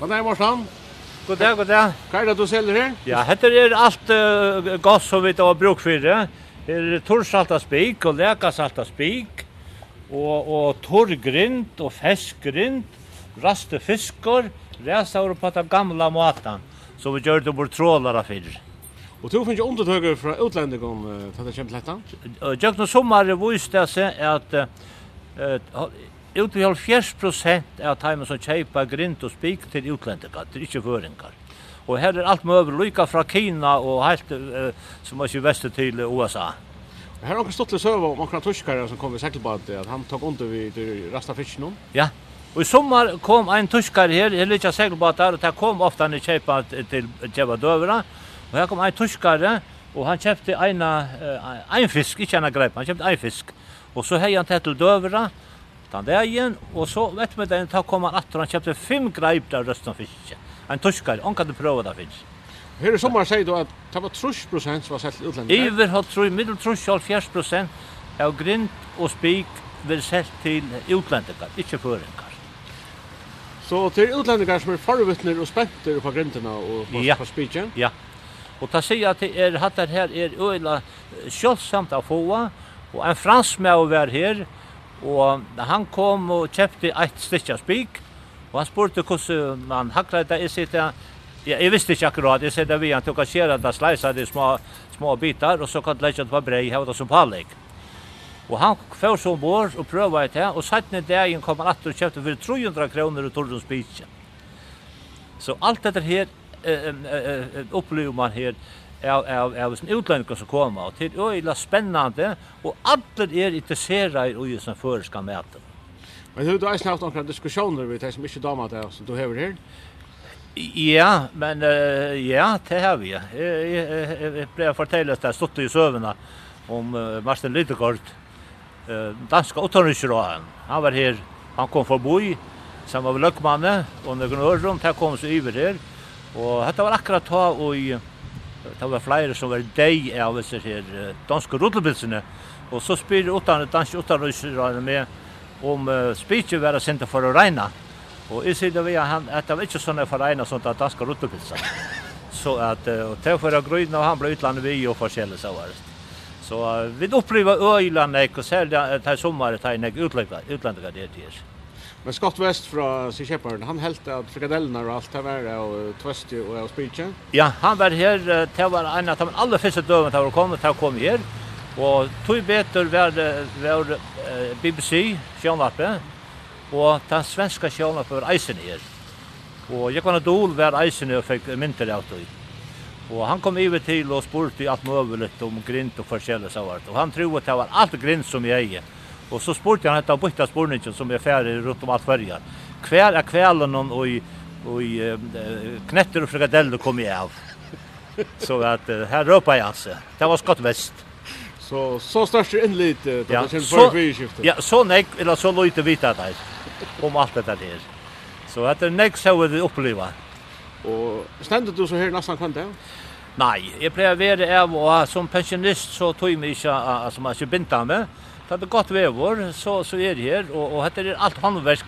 Vad är Mortan? God dag, god dag. Vad är det du säljer här? Ja, här allt gas som vi har bruk för det. Här är torrsalta spik och läkasalta spik och torrgrind och fiskgrind, raste fiskar, räsaur på den gamla maten som vi gör det bort trålare för. Och du finns ju undertöger från utlänningen för det kommer till detta? Jag när sommar visste sig att ut till 40% av timen som köper grind och spik till utlänningar, till inte föringar. Och här är allt möjligt lika från Kina och helt som är väster till USA. Här har också stått till söva om några tyskare som kom i segelbad att han tog under vid rasta fisken. Ja. Och i sommar kom en tyskare här, det ligger segelbad där och det kom ofta när köpa till köpa dövra. Och här kom en tyskare och han köpte en fisk, inte en grepp, han köpte en fisk. Och så hej han till dövra. Den där igen och så vet med den tar kommer att han köpte 5 grepp där röstan fisk. En tyskare, han kan prova det finns. Här i sommar säger du att det var 30% som var sett till utlänningar. Iver har tror middel 30-40% av grind och spik vill sett till utlänningar, inte föringar. Så till utlänningar som är förvittner och spänter på grindarna och på spiken? Ja. Och ta sig att det är här är öla självsamt att få och en fransman var här och han kom och köpte ett stycke spik och han spurte hur man hacklade det i sitt. Jag visste inte akkurat, jag säger vi han tog att skära det, sliceade det små bitar och så kan lägga det på bröd och som pålägg. Och han får så bort och prövade det och satt ner dagen kom han att och köpte för 300 kronor och tog spik. Så allt det här upplever man här av en utlänning som kommer och till öjla spännande och alla är intresserade i som förska maten. Men hur du har snart några diskussioner med det som inte damat där som du har här? Ja, men ja, det har vi. Jag blev fortällt att stått i sövna om Martin Lidegård, danska utomriksråden. Han var här, han kom förbi, sen var vi lökmannen och några år runt här kom så över här. Och detta var akkurat ta och det var flera som var dig av sig här danska rullbilsarna. Och så spyr danska utomriksråden med om speechen var sent för att regna. Och I sidan vi han att det var inte såna förenar sånt att danska rullbilsar. Så att och ta för att gröna och han blev utlandet vi och forskella så var det. Så vi upplever öjlandet och så där sommaren tar en utlänningar det här. Men Scott West från Shepard, han helt att frikadellerna och allt det var och twist och speech. Ja, han var här det var en av de allra första döven som kom här. Och tog bättre var BBC Sjönlappe och den svenska Sjönlappe var Eisen här. Och jag kunde dol var Eisen och fick mynter av det. Och han kom över till och spurte allt möjligt om grind och forskjellig så vart. Och han trodde att det var allt grind som jag är. Och så spurte han att byta spårningen som är färdig runt om allt färger. Kväll är kvällen och i knetter och frikadeller kom jag av. Så att här ropar jag sig. Det var Scott West. Så störst in lite då det känns för skiftet. Ja, så nej eller så lite vita där om allt det där. Så att det next så vi uppleva. Och ständer du så här nästan kvant där? Nej, jag plejer vara av och som pensionist så tog jag mig inte alltså man ska binda med. Det är gott vävor så är det här och det är allt handverk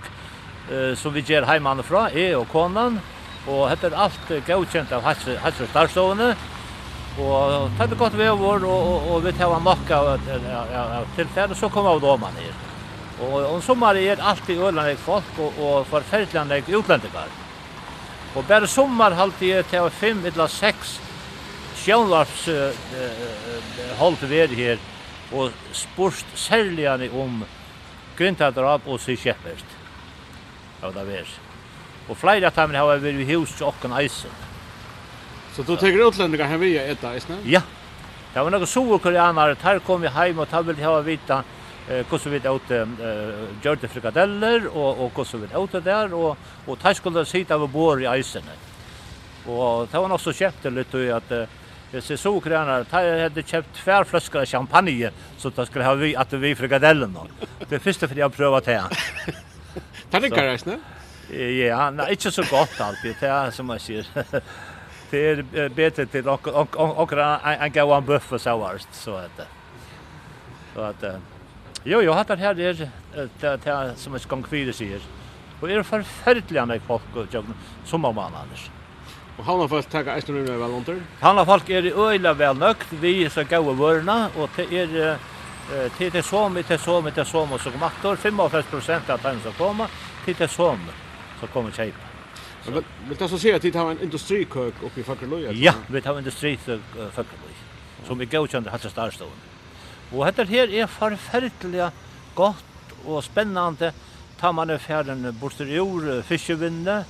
som vi ger hemman från och konan och det är allt godkänt av Hasse Starsovne. Och det är gott vävor och vi tar en mocka av tillfälle så kommer av domarna här. Och om sommar är alltid ölandet folk och förfärligt utlänningar. Och bara sommar alltid till 5 eller 6 sjönvarps hållt ved här och spurst särligen om grintadrap och sig käppert. Ja, det var. Och flera timmar har vi i hus och en isen. Så du tänker utlänningar här via äta isen? Ja. Det var några solkoreanare, här kom vi hem och här ville ha vita hur vi åt gjorde frikadeller och hur vi åt där och här skulle sitta över bord i isen. Och det var också köpte lite att jag ser solkoreanare, här hade köpt 2 flaskor champagne så att det skulle ha vi att vi frikadellen då. Det första för jag prövat här. Tackar resten. Ja, nej, inte så gott alltid, det är som man säger. Det är bättre till och en gåan buff och så varst så att jo, jag har det här det som är gång 4 säger. Och är förfärliga när folk går joggen sommarmånader. Och han har fått ta extra nu väl under. Hanna folk är i öjla väl nökt, vi är så goda vörna och det är till som och så kommer 55% av dem som kommer till som så kommer köpa. Men det så säger att det har en industrikök uppe i Faroe. Ja, vi har industrikök Faroe. Som vi godkänt har till starstånd. Och det här är förfärligt gott och spännande. Tar man färden bort ur fiskevinne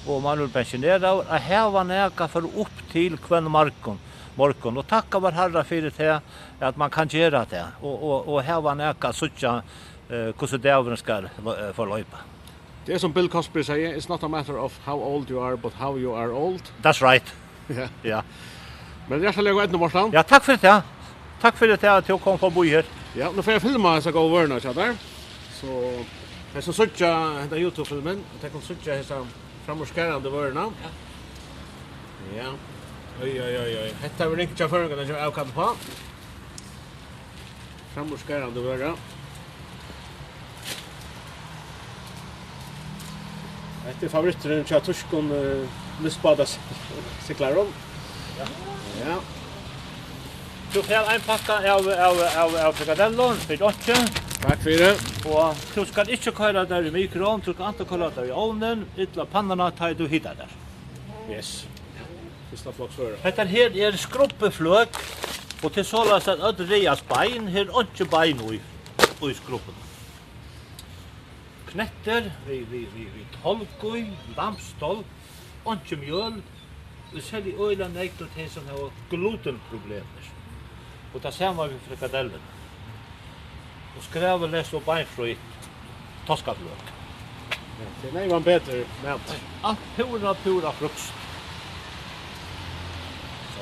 och man vill pensionera och häva näka för upp till kvann morgon och tacka var Herre för det att man kan göra det och häva näka sucha hur så dävren ska förlöpa. Det är som Bill Cosby säger, it's not a matter of how old you are but how you are old. That's right. Ja. Ja. Men jag ska lägga ett Mortan. Ja, tack för det. Tack för det att du kom förbi här. Ja, nu får jag filma så gå över så där. Så jag så söka den YouTube-filmen, jag kan söka så framåtskärande vörna. Ja. Ja. Oj. Detta var inte chauffören att jag avkall på. Framåtskärande vörna. Det är favoriten till Tórshavn lustbadas cyklar om. Ja. Du får en packa av frikadellon för åtta. Tack för det. Och du ska inte köra där i mikron, du kan inte köra där i ovnen, ytla pannorna tar du hittar där. Yes. Första flocksföra. Detta här är skruppeflök och till sålas att öde reas bein, här inte bein i skruppen. Knetter, vi tolkoi, lampstolk, inte mjöl, och selv i øyla nekt og til som har glutenproblemer. Og det ser man vid frikadellen. Og skrevet lest og beinfrøy toskafløk. Det er en bedre mat. Allt pura frukt. Så.